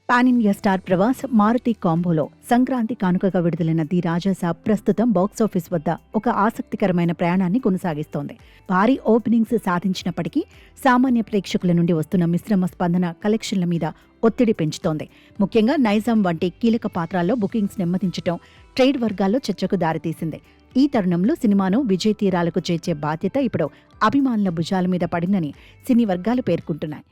Pan India star Prabhas Maruti కాంబోలో సంక్రాంతి కానుకగా విడుదలైన ది రాజాసాబ్ ప్రస్తుతం బాక్సాఫీస్ వద్ద ఒక ఆసక్తికరమైన ప్రయాణాన్ని కొనసాగిస్తోంది. భారీ ఓపెనింగ్స్ సాధించినప్పటికీ సామాన్య ప్రేక్షకుల నుండి వస్తున్న మిశ్రమ స్పందన కలెక్షన్ల మీద ఒత్తిడి పెంచుతోంది. ముఖ్యంగా నైజాం వంటి కీలక పాత్రాల్లో బుకింగ్స్ నెమ్మదించడం ట్రేడ్ వర్గాల్లో చర్చకు దారితీసింది. ఈ తరుణంలో సినిమాను విజయ తీరాలకు చేర్చే బాధ్యత ఇప్పుడు అభిమానుల భుజాల మీద పడిందని సినీ వర్గాలు పేర్కొంటున్నాయి.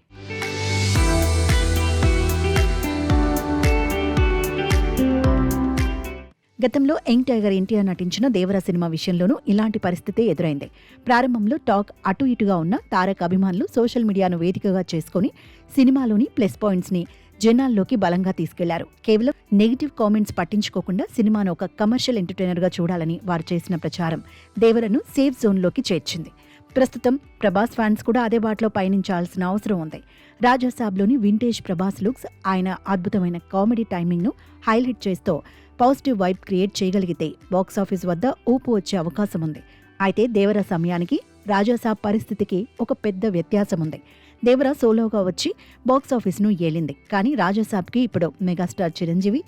గతంలో యంగ్ టైగర్ ఎన్టీఆర్ నటించిన దేవర సినిమా విషయంలోనూ ఇలాంటి పరిస్థితే ఎదురైంది. ప్రారంభంలో టాక్ అటు ఇటుగా ఉన్న తారక్ అభిమానులు సోషల్ మీడియాను వేదికగా చేసుకుని సినిమాలోని ప్లస్ పాయింట్స్ ని జనాల్లోకి బలంగా తీసుకెళ్లారు. కేవలం నెగిటివ్ కామెంట్స్ పట్టించుకోకుండా సినిమాను ఒక కమర్షియల్ ఎంటర్టైనర్ గా చూడాలని వారు చేసిన ప్రచారం దేవరను సేఫ్ జోన్లోకి చేర్చింది. ప్రస్తుతం ప్రభాస్ ఫ్యాన్స్ కూడా అదే బాటలో పయనించాల్సిన అవసరం ఉంది. రాజాసాబ్లోని వింటేజ్ ప్రభాస్ లుక్స్, ఆయన అద్భుతమైన కామెడీ టైమింగ్ను హైలైట్ చేస్తూ పాజిటివ్ వైబ్ క్రియేట్ చేయగలిగితే బాక్సాఫీస్ వద్ద ఊపు వచ్చే అవకాశం ఉంది. అయితే దేవర సమయానికి రాజాసాబ్ పరిస్థితికి ఒక పెద్ద వ్యత్యాసం ఉంది. దేవర సోలోగా వచ్చి బాక్సాఫీస్ను ఏలింది. కానీ రాజాసాబ్కి ఇప్పుడు మెగాస్టార్ చిరంజీవి,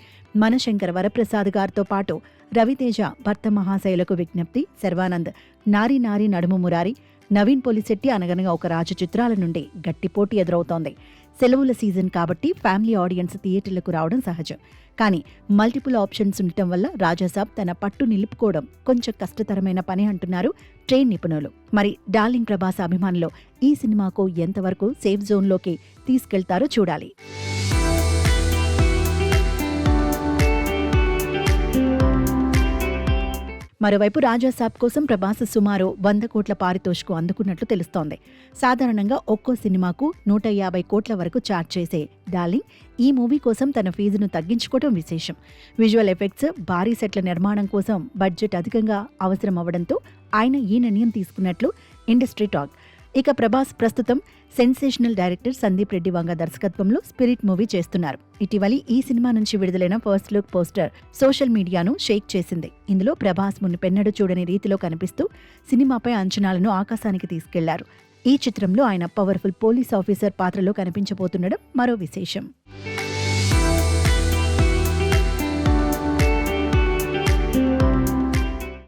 మనశంకర వరప్రసాద్ గారితో పాటు రవితేజ, భర్త మహాశయులకు విజ్ఞప్తి, శర్వానంద్, నారీ నారీ నడుము మురారి, నవీన్ పొలిశెట్టి అనగనగా ఒక రాజు చిత్రాల నుండి గట్టి పోటీ ఎదురవుతోంది. సెలవుల సీజన్ కాబట్టి ఫ్యామిలీ ఆడియన్స్ థియేటర్లకు రావడం సహజం. కానీ మల్టిపుల్ ఆప్షన్స్ ఉండటం వల్ల రాజాసాబ్ తన పట్టు నిలుపుకోవడం కొంచెం కష్టతరమైన పని అంటున్నారు ట్రైన్ నిపుణులు. మరి డార్లింగ్ ప్రభాస్ అభిమానులు ఈ సినిమాకు ఎంతవరకు సేఫ్ జోన్లోకి తీసుకెళ్తారో చూడాలి. మరోవైపు రాజాసాబ్ కోసం ప్రభాస్ సుమారు 100 కోట్ల పారితోషికం అందుకున్నట్లు తెలుస్తోంది. సాధారణంగా ఒక్కో సినిమాకు 150 కోట్ల వరకు ఛార్జ్ చేసే డార్లింగ్ ఈ మూవీ కోసం తన ఫీజును తగ్గించుకోవడం విశేషం. విజువల్ ఎఫెక్ట్స్, భారీ సెట్ల నిర్మాణం కోసం బడ్జెట్ అధికంగా అవసరం అవ్వడంతో ఆయన ఈ నిర్ణయం తీసుకున్నట్లు ఇండస్ట్రీ టాక్. ఇక ప్రభాస్ ప్రస్తుతం సెన్సేషనల్ డైరెక్టర్ సందీప్ రెడ్డి వంగ దర్శకత్వంలో స్పిరిట్ మూవీ చేస్తున్నారు. ఇటీవలి ఈ సినిమా నుంచి విడుదలైన ఫస్ట్ లుక్ పోస్టర్ సోషల్ మీడియాను షేక్ చేసింది. ఇందులో ప్రభాస్ మునుపెన్నడూ చూడని రీతిలో కనిపిస్తూ సినిమాపై అంచనాలను ఆకాశానికి తీసుకెళ్లారు. ఈ చిత్రంలో ఆయన పవర్ఫుల్ పోలీస్ ఆఫీసర్ పాత్రలో కనిపించబోతుండడం మరో విశేషం.